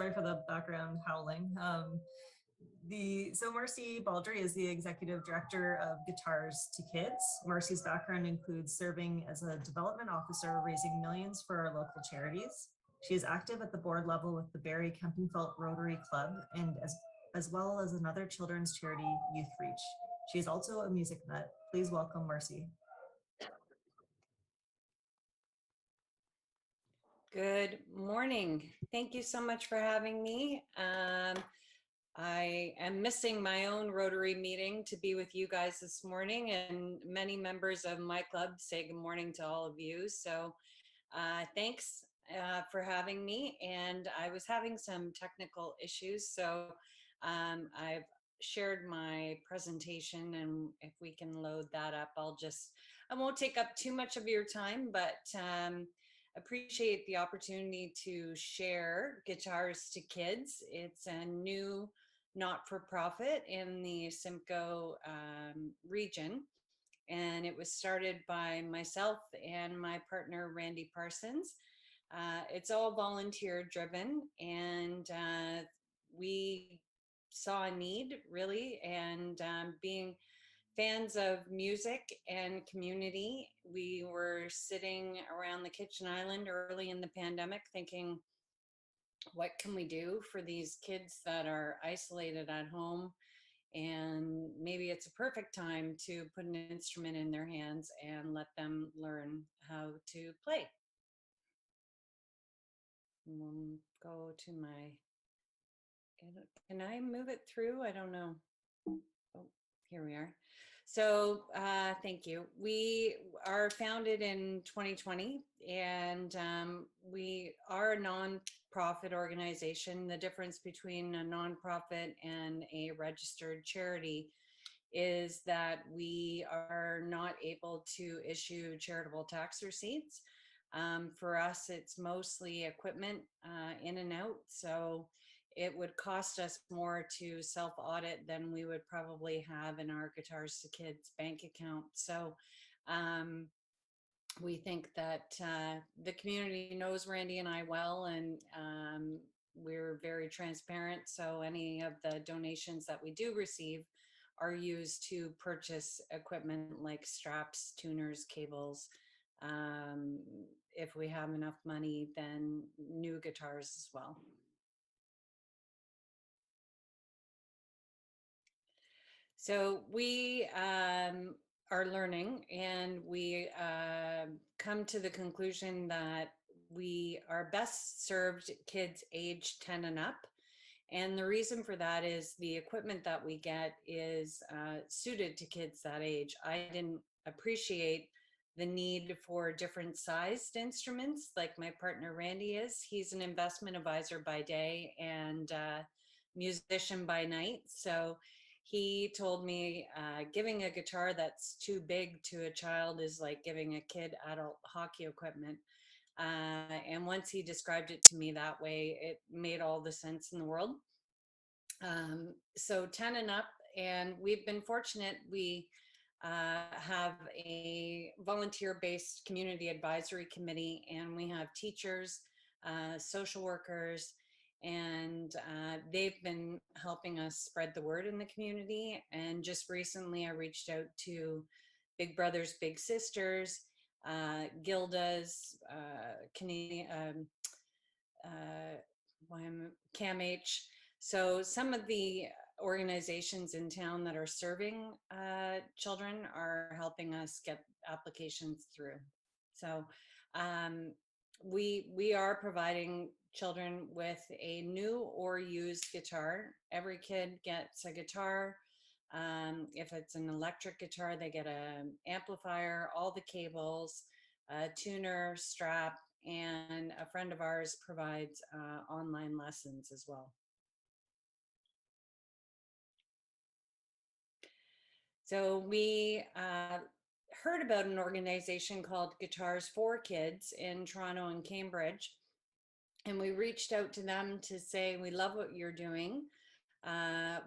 sorry for the background howling. So Marcy Baldry is the executive director of Guitars to Kids. Marcy's background includes serving as a development officer, raising millions for our local charities. She is active at the board level with the Barrie Kempenfelt Rotary Club and as well as another children's charity, Youth Reach. She is also a music nut. Please welcome Marcy. Good morning. Thank you so much for having me. I am missing my own Rotary meeting to be with you guys this morning, and many members of my club say good morning to all of you. So thanks for having me. And I was having some technical issues, so I've shared my presentation, and if we can load that up, I won't take up too much of your time, but appreciate the opportunity to share Guitars to Kids. It's a new not-for-profit in the Simcoe region, and it was started by myself and my partner Randy Parsons. It's all volunteer driven, and we saw a need really, and being fans of music and community, we were sitting around the kitchen island early in the pandemic thinking, what can we do for these kids that are isolated at home? And maybe it's a perfect time to put an instrument in their hands and let them learn how to play. We'll go to my, can I move it through? I don't know. Oh, here we are. So thank you. We are founded in 2020, and we are a non-profit organization. The difference between a non-profit and a registered charity is that we are not able to issue charitable tax receipts. For us, it's mostly equipment in and out. So it would cost us more to self-audit than we would probably have in our Guitars to Kids bank account. So we think that the community knows Randy and I well, and we're very transparent. So any of the donations that we do receive are used to purchase equipment like straps, tuners, cables. If we have enough money, then new guitars as well. So we are learning, and we come to the conclusion that we are best served kids age 10 and up. And the reason for that is the equipment that we get is suited to kids that age. I didn't appreciate the need for different sized instruments like my partner Randy is. He's an investment advisor by day and musician by night. So he told me giving a guitar that's too big to a child is like giving a kid adult hockey equipment. And once he described it to me that way, it made all the sense in the world. So 10 and up, and we've been fortunate. We have a volunteer-based community advisory committee, and we have teachers, social workers, and they've been helping us spread the word in the community. And just recently I reached out to Big Brothers Big Sisters, Gilda's, Canadian, CAMH. So some of the organizations in town that are serving children are helping us get applications through. So we are providing children with a new or used guitar. Every kid gets a guitar. If it's an electric guitar, they get an amplifier, all the cables, a tuner, strap, and a friend of ours provides online lessons as well. So we heard about an organization called Guitars for Kids in Toronto and Cambridge. And we reached out to them to say, we love what you're doing.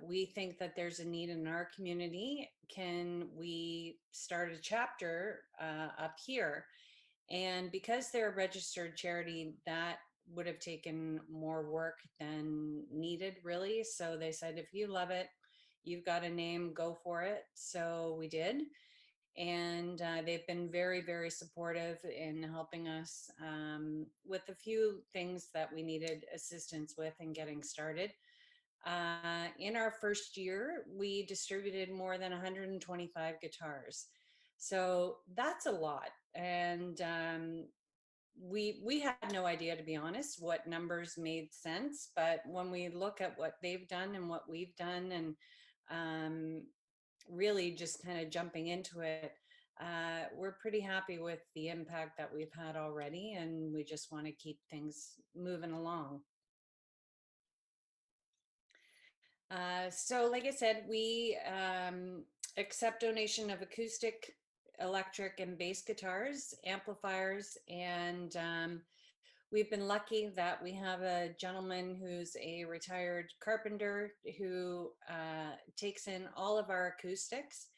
We think that there's a need in our community. Can we start a chapter up here? And because they're a registered charity, that would have taken more work than needed, really. So they said, if you love it, you've got a name, go for it. So we did. And they've been very, very supportive in helping us with a few things that we needed assistance with in getting started. In our first year, we distributed more than 125 guitars. So that's a lot. And we had no idea, to be honest, what numbers made sense. But when we look at what they've done and what we've done, and really just kind of jumping into it, we're pretty happy with the impact that we've had already, and we just want to keep things moving along. So like I said, we accept donation of acoustic, electric, and bass guitars, amplifiers, and we've been lucky that we have a gentleman who's a retired carpenter who takes in all of our acoustics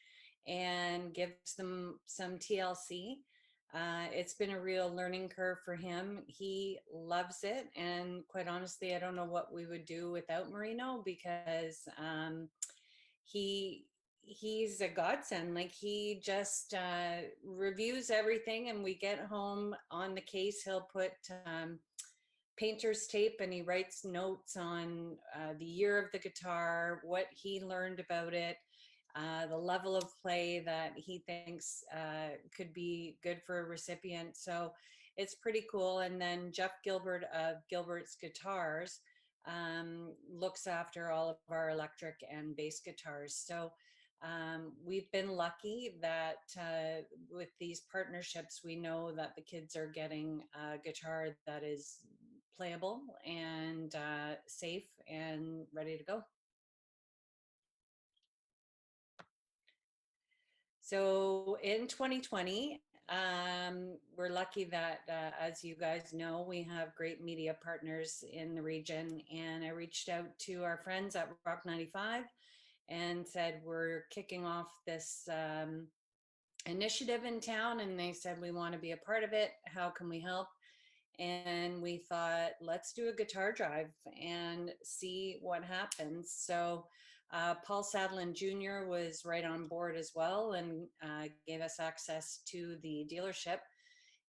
and gives them some TLC. It's been a real learning curve for him. He loves it. And quite honestly, I don't know what we would do without Marino, because he's a godsend. Like, he just reviews everything, and we get home on the case. He'll put painter's tape, and he writes notes on the year of the guitar, what he learned about it, the level of play that he thinks could be good for a recipient. So it's pretty cool. And then Jeff Gilbert of Gilbert's Guitars looks after all of our electric and bass guitars. So we've been lucky that with these partnerships, we know that the kids are getting a guitar that is playable and safe and ready to go. So in 2020, we're lucky that, as you guys know, we have great media partners in the region. And I reached out to our friends at Rock 95 and said, we're kicking off this initiative in town. And they said, we want to be a part of it. How can we help? And we thought, let's do a guitar drive and see what happens. So Paul Sadlin Jr. was right on board as well, and gave us access to the dealership.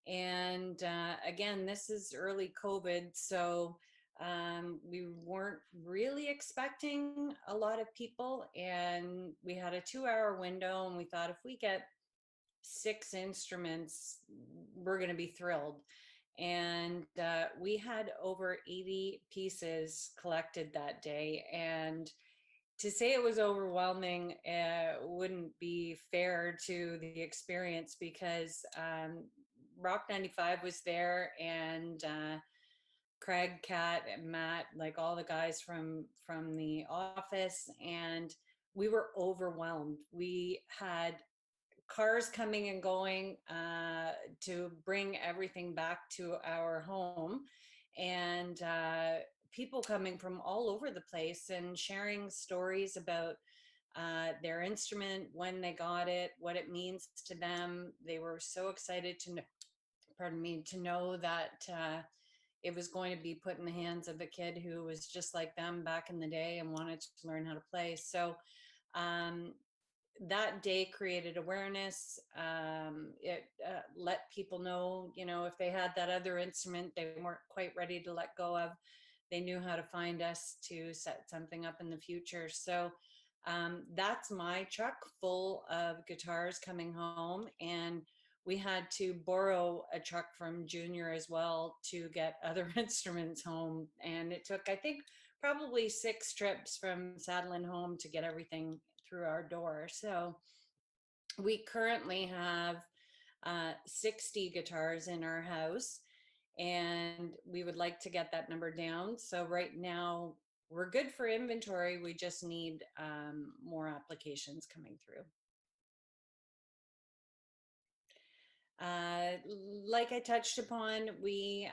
And again, this is early COVID, so we weren't really expecting a lot of people, and we had a 2-hour window, and we thought, if we get 6 instruments, we're going to be thrilled. And we had over 80 pieces collected that day. And to say it was overwhelming wouldn't be fair to the experience, because Rock 95 was there, and Craig, Kat, and Matt, like all the guys from the office, and we were overwhelmed. We had cars coming and going to bring everything back to our home, and people coming from all over the place and sharing stories about their instrument, when they got it, what it means to them. They were so excited to know, pardon me, to know that it was going to be put in the hands of a kid who was just like them back in the day and wanted to learn how to play. So that day created awareness. It let people know, if they had that other instrument they weren't quite ready to let go of, they knew how to find us to set something up in the future. So that's my truck full of guitars coming home. And we had to borrow a truck from Junior as well to get other instruments home. And it took, I think, probably 6 trips from Sadlin home to get everything through our door. So we currently have 60 guitars in our house, and we would like to get that number down. So right now we're good for inventory. We just need more applications coming through. Like I touched upon, we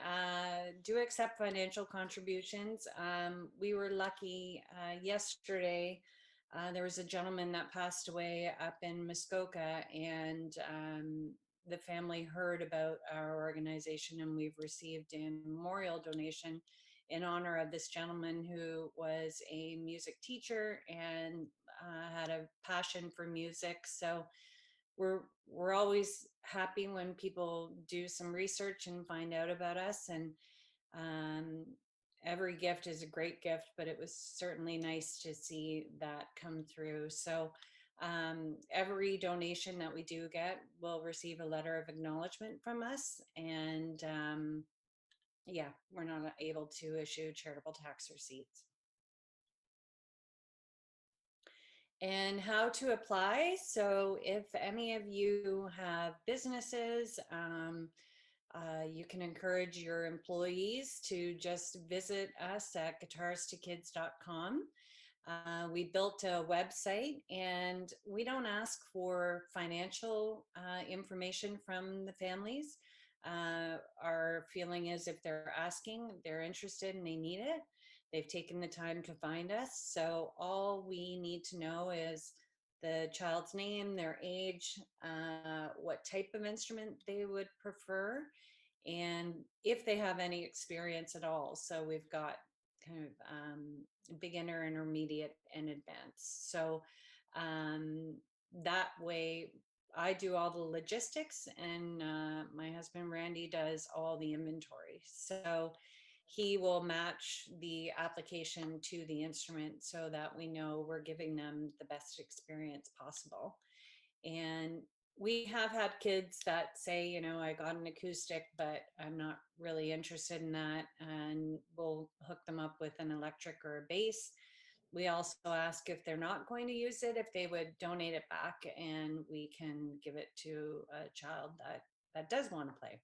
do accept financial contributions. We were lucky yesterday. There was a gentleman that passed away up in Muskoka, and the family heard about our organization, and we've received a memorial donation in honor of this gentleman who was a music teacher and had a passion for music. So we're always happy when people do some research and find out about us. And um, every gift is a great gift, but it was certainly nice to see that come through. So every donation that we do get will receive a letter of acknowledgement from us. And yeah, we're not able to issue charitable tax receipts. And how to apply. So if any of you have businesses, you can encourage your employees to just visit us at guitarstokids.com. We built a website, and we don't ask for financial information from the families. Our feeling is if they're asking, they're interested and they need it, they've taken the time to find us. So all we need to know is the child's name, their age, what type of instrument they would prefer, and if they have any experience at all. So we've got kind of beginner, intermediate, and advanced. So that way I do all the logistics, and my husband Randy does all the inventory. So he will match the application to the instrument so that we know we're giving them the best experience possible. And we have had kids that say, you know, I got an acoustic, but I'm not really interested in that. And we'll hook them up with an electric or a bass. We also ask if they're not going to use it, if they would donate it back, and we can give it to a child that does want to play.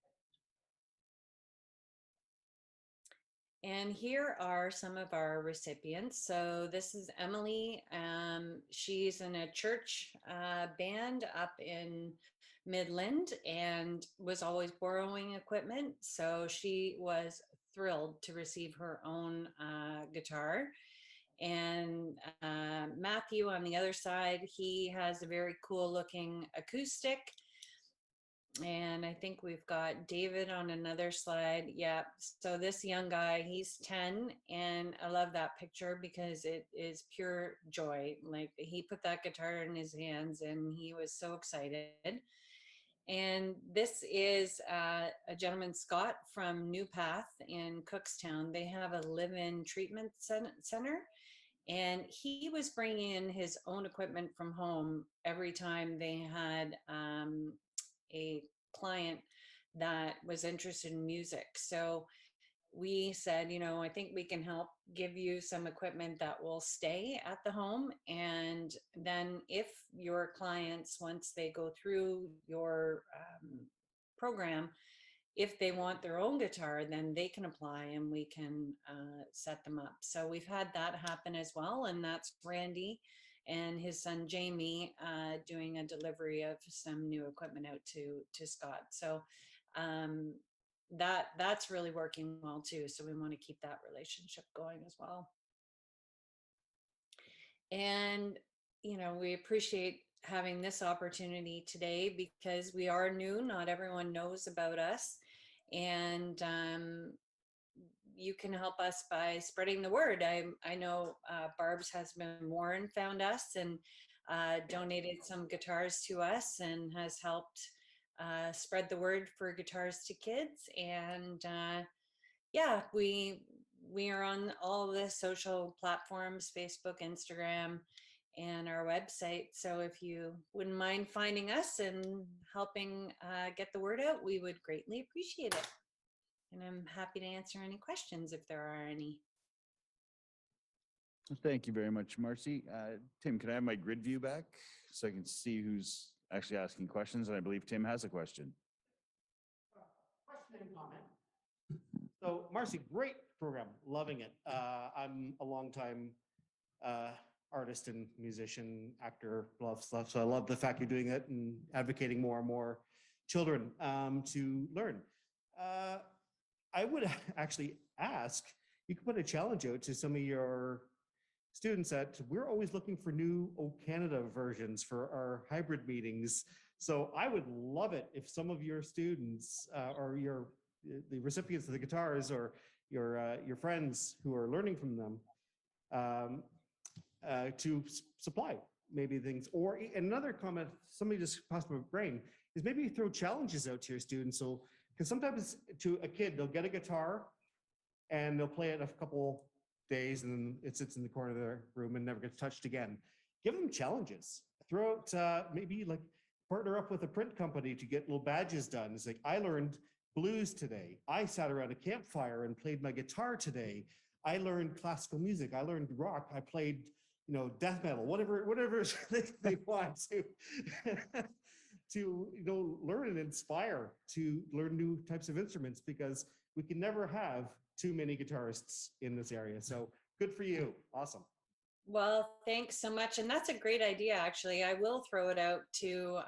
And here are some of our recipients. So this is Emily. She's in a church band up in Midland and was always borrowing equipment. So she was thrilled to receive her own guitar. And Matthew on the other side, he has a very cool looking acoustic. And I think we've got David on another slide. Yeah. So this young guy, he's 10, and I love that picture because it is pure joy. Like, he put that guitar in his hands and he was so excited. And this is a gentleman, Scott, from New Path in Cookstown. They have a live-in treatment center. And he was bringing in his own equipment from home every time they had a client that was interested in music. So we said, you know, I think we can help give you some equipment that will stay at the home. And then if your clients, once they go through your program, if they want their own guitar, then they can apply and we can set them up. So we've had that happen as well. And that's Randy and his son Jamie doing a delivery of some new equipment out to Scott. So that's really working well too. So we want to keep that relationship going as well. And you know, we appreciate having this opportunity today because we are new. Not everyone knows about us, and you can help us by spreading the word. I know Barb's husband Warren found us and donated some guitars to us and has helped spread the word for Guitars to Kids. And yeah, we are on all the social platforms, Facebook, Instagram, and our website. So if you wouldn't mind finding us and helping get the word out, we would greatly appreciate it. And I'm happy to answer any questions if there are any. Thank you very much, Marcy. Tim, can I have my grid view back so I can see who's actually asking questions? And I believe Tim has a question. Question and comment. So Marcy, great program, loving it. I'm a longtime artist and musician, actor, love stuff. So I love the fact you're doing it and advocating more and more children to learn. I would actually ask, you could put a challenge out to some of your students that we're always looking for new O Canada versions for our hybrid meetings. So I would love it if some of your students or the recipients of the guitars or your friends who are learning from them um, to supply maybe things. Or another comment, somebody just passed my brain, is maybe throw challenges out to your students. So, because sometimes to a kid, they'll get a guitar and they'll play it a couple days and then it sits in the corner of their room and never gets touched again. Give them challenges. Throw out maybe like partner up with a print company to get little badges done. It's like, I learned blues today. I sat around a campfire and played my guitar today. I learned classical music. I learned rock. I played, death metal, whatever they want to to learn and inspire to learn new types of instruments, because we can never have too many guitarists in this area. So good for you. Awesome. Well, thanks so much. And that's a great idea, actually. I will throw it out to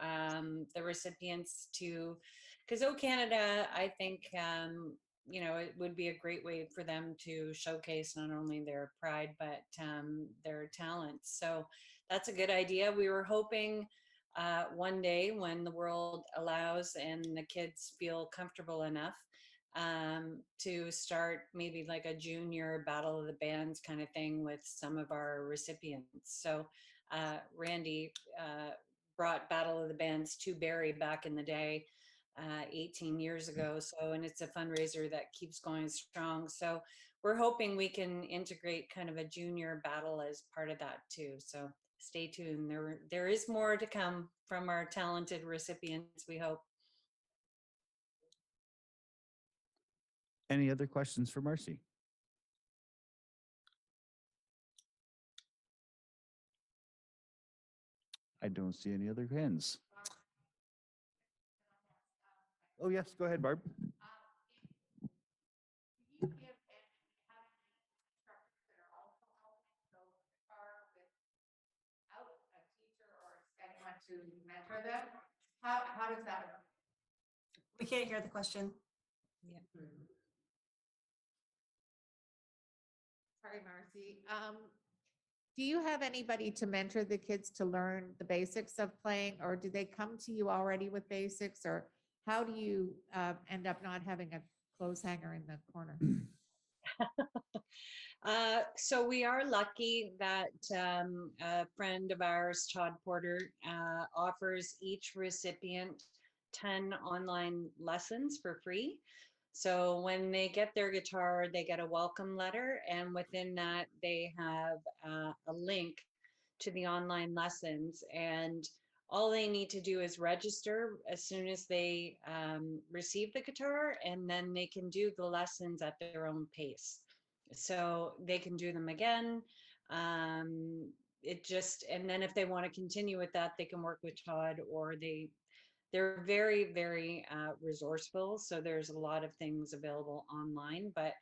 the recipients because O Canada, I think, it would be a great way for them to showcase not only their pride, but their talents. So that's a good idea. We were hoping one day when the world allows and the kids feel comfortable enough to start maybe like a junior battle of the bands kind of thing with some of our recipients. So Randy brought Battle of the Bands to Barrie back in the day, 18 years ago. So, and it's a fundraiser that keeps going strong. So we're hoping we can integrate kind of a junior battle as part of that too. So stay tuned. There is more to come from our talented recipients, we hope. Any other questions for Marcy? I don't see any other hands. Oh, yes, go ahead, Barb. To mentor them? How does that work? We can't hear the question. Yeah. Sorry, Marcy. Do you have anybody to mentor the kids to learn the basics of playing, or do they come to you already with basics, or how do you end up not having a clothes hanger in the corner? So we are lucky that a friend of ours, Todd Porter, offers each recipient 10 online lessons for free. So when they get their guitar, they get a welcome letter, and within that, they have a link to the online lessons. And all they need to do is register as soon as they receive the guitar, and then they can do the lessons at their own pace. So they can do them again. And then if they want to continue with that, they can work with Todd, or they're very, very resourceful. So there's a lot of things available online, but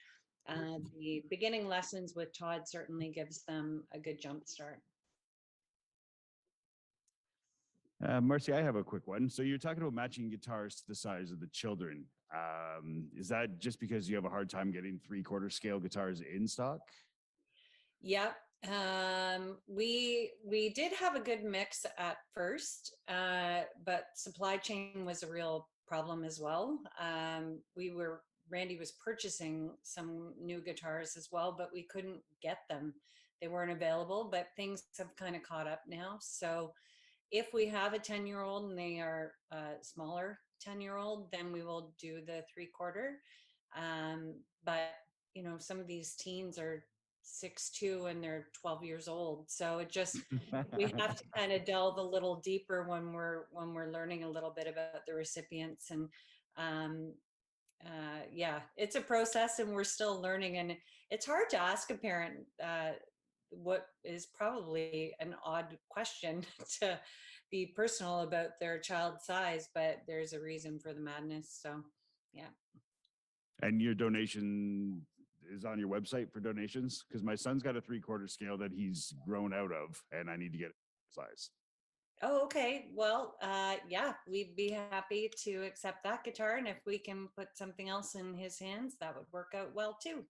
the beginning lessons with Todd certainly gives them a good jump start. Marcy, I have a quick one. So you're talking about matching guitars to the size of the children. Is that just because you have a hard time getting 3/4 scale guitars in stock? Yep. We did have a good mix at first, but supply chain was a real problem as well. Randy was purchasing some new guitars as well, but we couldn't get them. They weren't available, but things have kind of caught up now. So if we have a 10-year-old and they are smaller 10-year-old, then we will do the 3/4. But some of these teens are 6'2" and they're 12 years old. So we have to kind of delve a little deeper when we're learning a little bit about the recipients. And yeah, it's a process and we're still learning. And it's hard to ask a parent what is probably an odd question to be personal about their child's size, but there's a reason for the madness. So yeah. And your donation is on your website for donations? Because my son's got a 3/4 scale that he's grown out of, and I need to get size. Oh, okay. Well, yeah, we'd be happy to accept that guitar. And if we can put something else in his hands, that would work out well too.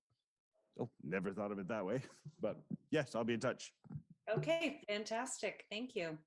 Oh, never thought of it that way. But yes, I'll be in touch. Okay, fantastic. Thank you.